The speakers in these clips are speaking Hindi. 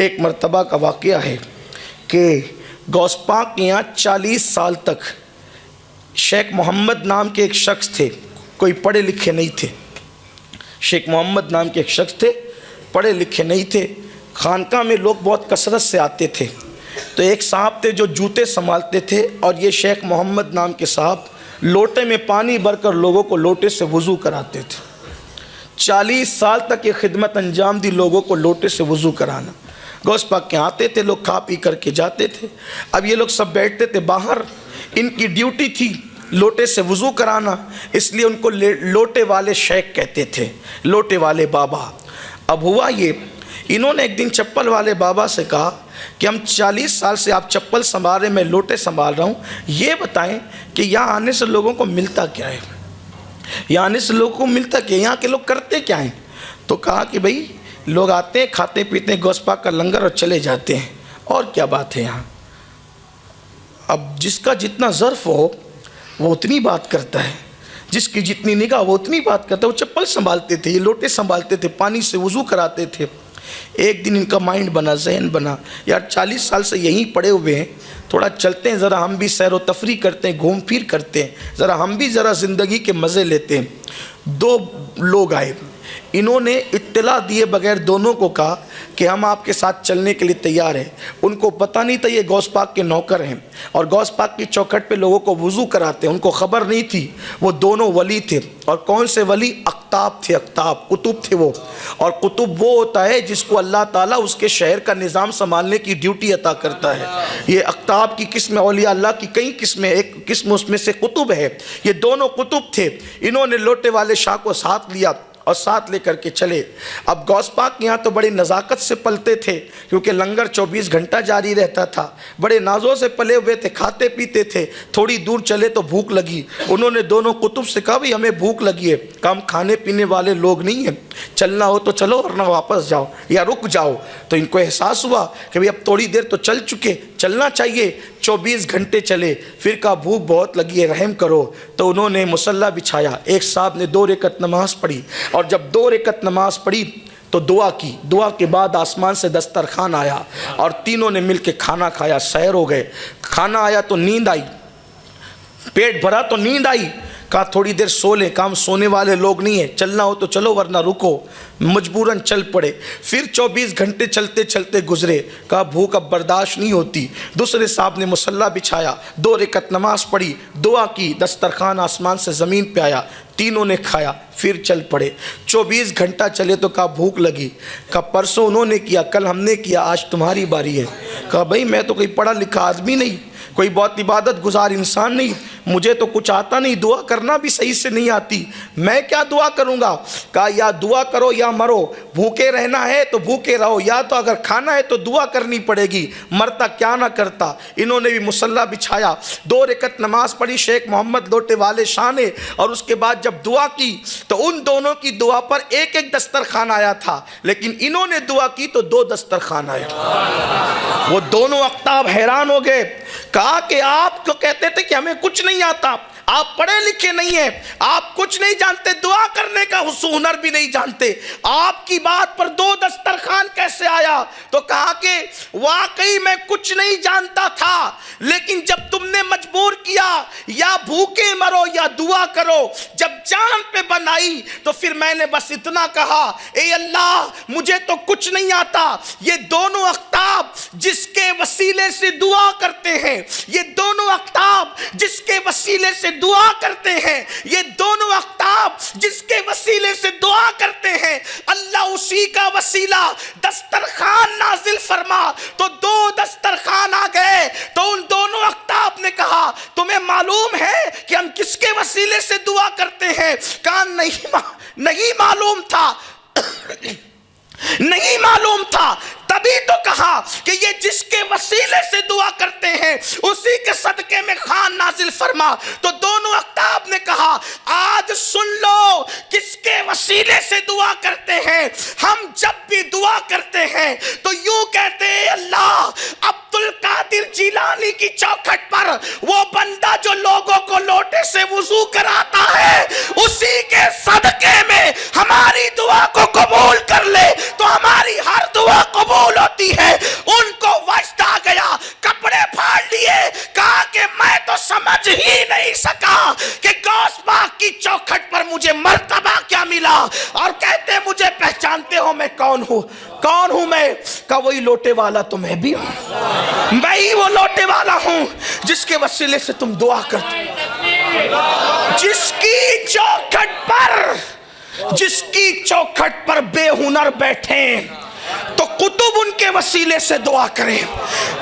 एक मर्तबा का वाक़या है कि गौस पाक के यहाँ 40 साल तक शेख मोहम्मद नाम के एक शख्स थे, कोई पढ़े लिखे नहीं थे। शेख मोहम्मद नाम के एक शख्स थे, पढ़े लिखे नहीं थे। खानका में लोग बहुत कसरत से आते थे। तो एक साहब थे जो जूते संभालते थे, और ये शेख मोहम्मद नाम के साहब लोटे में पानी भरकर लोगों को लोटे से वज़ू कराते थे। 40 साल तक ये खिदमत अंजाम दी, लोगों को लोटे से वज़ू कराना। गौस पाक के आते थे लोग, खा पी करके जाते थे। अब ये लोग सब बैठते थे बाहर, इनकी ड्यूटी थी लोटे से वज़ू कराना, इसलिए उनको लोटे वाले शेख कहते थे, लोटे वाले बाबा। अब हुआ ये, इन्होंने एक दिन चप्पल वाले बाबा से कहा कि हम 40 साल से आप चप्पल संभाल रहे, मैं लोटे संभाल रहा हूँ, ये बताएं कि यहाँ आने से लोगों को मिलता क्या है, यहाँ आने से लोगों को मिलता क्या, यहाँ के लोग करते क्या हैं। तो कहा कि भाई लोग आते हैं, खाते पीते हैं, गौस पाक का लंगर और चले जाते हैं, और क्या बात है यहाँ। अब जिसका जितना ज़र्फ़ हो वो उतनी बात करता है, जिसकी जितनी निगाह वो उतनी बात करता है। वो चप्पल संभालते थे, ये लोटे संभालते थे, पानी से वज़ू कराते थे। एक दिन इनका माइंड बना, जहन बना, यार 40 साल से यहीं पड़े हुए हैं, थोड़ा चलते हैं, ज़रा हम भी सैर व तफरी करते हैं, घूम फिर करते हैं, ज़रा हम भी ज़रा ज़िंदगी के मज़े लेते हैं। 2 लोग आए, इन्होंने इत्तला दिए बगैर दोनों को कहा कि हम आपके साथ चलने के लिए तैयार हैं। उनको पता नहीं था ये गौस पाक के नौकर हैं और गौस पाक की चौखट पे लोगों को वज़ू कराते हैं, उनको ख़बर नहीं थी। वो दोनों वली थे, और कौन से वली? अख्ताब थे, अख्ताब कुतुब थे वो। और कुतुब वो होता है जिसको अल्लाह ताला उसके शहर का निज़ाम संभालने की ड्यूटी अता करता है। ये अख्ताब की किस्म, औलिया अल्लाह की कई किस्में, एक किस्म उसमें से कुतुब है। ये दोनों कुतुब थे। इन्होंने लोटे वाले शाह को साथ लिया और साथ लेकर के चले। अब गौस पाक यहाँ तो बड़ी नज़ाकत से पलते थे, क्योंकि लंगर 24 घंटा जारी रहता था। बड़े नाजों से पले हुए थे, खाते पीते थे। थोड़ी दूर चले तो भूख लगी। उन्होंने दोनों कुतुब से कहा, भाई हमें भूख लगी है, हम खाने पीने वाले लोग नहीं हैं, चलना हो तो चलो वरना वापस जाओ या रुक जाओ। तो इनको एहसास हुआ कि भाई अब थोड़ी देर तो चल चुके, चलना चाहिए। 24 घंटे चले, फिर कहा भूख बहुत लगी है, रहम करो। तो उन्होंने मुसल्ला बिछाया, एक साहब ने 2 रकअत नमाज़ पढ़ी, और जब 2 रकअत नमाज़ पढ़ी तो दुआ की। दुआ के बाद आसमान से दस्तरखान आया और तीनों ने मिल के खाना खाया, सैर हो गए। खाना आया तो नींद आई, पेट भरा तो नींद आई। कहा थोड़ी देर सो लें, काम सोने वाले लोग नहीं है, चलना हो तो चलो वरना रुको। मजबूरन चल पड़े। फिर 24 घंटे चलते चलते गुजरे। कहा भूख अब बर्दाश्त नहीं होती। दूसरे साहब ने मुसल्ला बिछाया, 2 रकअत नमाज पढ़ी, दुआ की, दस्तरखान आसमान से ज़मीन पे आया, तीनों ने खाया, फिर चल पड़े। 24 घंटा चले तो कहा भूख लगी। कहा परसों उन्होंने किया, कल हमने किया, आज तुम्हारी बारी है। कहा भाई मैं तो कोई पढ़ा लिखा आदमी नहीं, कोई बहुत इबादत गुजार इंसान नहीं, मुझे तो कुछ आता नहीं, दुआ करना भी सही से नहीं आती, मैं क्या दुआ करूँगा। कहा या दुआ करो या मरो, भूखे रहना है तो भूखे रहो, या तो अगर खाना है तो दुआ करनी पड़ेगी, मरता क्या ना करता। इन्होंने भी मुसल्ला बिछाया, 2 रकअत नमाज पढ़ी शेख मोहम्मद लोटे वाले शाह ने, और उसके बाद जब दुआ की तो उन दोनों की दुआ पर एक एक दस्तरखान आया था, लेकिन इन्होंने दुआ की तो 2 दस्तरखान आए। वो दोनों अख्ताब हैरान हो गए। कहा कि आप तो कहते थे कि हमें कुछ नहीं आता, आप पढ़े लिखे नहीं हैं, आप कुछ नहीं जानते, दुआ करने का हुनर भी नहीं जानते, आपकी बात पर 2 दस्तरखान कैसे आया। तो कहा कि वाकई मैं कुछ नहीं जानता था, लेकिन जब तुमने मजबूर किया या भूखे मरो या दुआ करो, जब जान पे बनाई तो फिर मैंने बस इतना कहा, ए अल्लाह मुझे तो कुछ नहीं आता। ये दोनों अख्ताब जिसके वसीले से दुआ करते हैं, ये दोनों अख्ताब जिसके वसीले से दुआ करते हैं, ये दोनों अख्ताब जिसके वसीले से दुआ करते हैं, अल्लाह उसी का वसीला दस्तरखान नाजिल फरमा। तो 2 दस्तरखान आ गए। तो उन दोनों अख्ताब ने कहा तुम्हें मालूम है कि हम किसके वसीले से दुआ करते हैं? कहा नहीं मालूम था नहीं मालूम था। तभी तो कहा कि ये जिसके वसीले से दुआ करते हैं उसी के सदके में खान नाजिल फरमा। तो दोनों अख्ताब ने कहा आज सुन लो किसके वसीले से दुआ करते हैं। हम जब भी दुआ करते हैं तो यूं कहते हैं अल्लाह अब्दुल कादिर जिलानी की चौखट पर वो बंदा जो लोगों को लोटे से वुजू कराता है उसी के सदके में हमारी दुआ को कबूल कर ले तो हमारी हर दुआ कबूल होती है। का वही लोटे वाला तो मैं भी हूं। मैं ही वो लोटे वाला हूं जिसके वसीले से तुम दुआ करते, जिसकी चौखट पर बेहुनर बैठे तो कुतुब उनके वसीले से दुआ करें।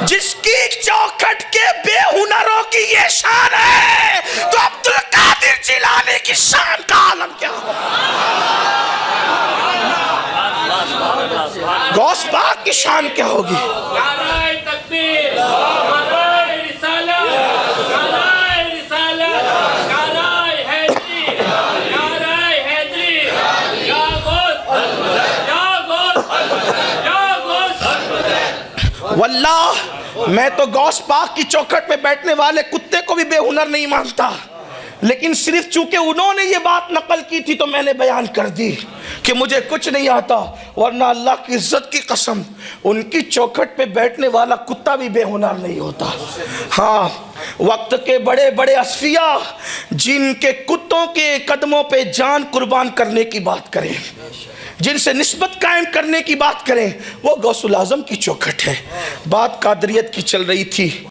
जिसकी चौखट के बेहुनरों की ये शान है तो अब्दुल कादिर जिलानी की शान का आलम क्या हो। गौस पाक की शान क्या होगी। वल्लाह मैं तो गौस पाक की चौखट पे बैठने वाले कुत्ते को भी बेहुनर नहीं मानता, लेकिन सिर्फ चूंकि उन्होंने ये बात नकल की थी तो मैंने बयान कर दी कि मुझे कुछ नहीं आता, वरना अल्लाह की इज्जत की कसम उनकी चौखट पे बैठने वाला कुत्ता भी बेहुनर नहीं होता। हाँ, वक्त के बड़े बड़े असफिया जिनके कुत्तों के कदमों पे जान कुर्बान करने की बात करें, जिनसे निस्बत कायम करने की बात करें, वो गौसुल आजम की चौखट है। बात कादरियत की चल रही थी।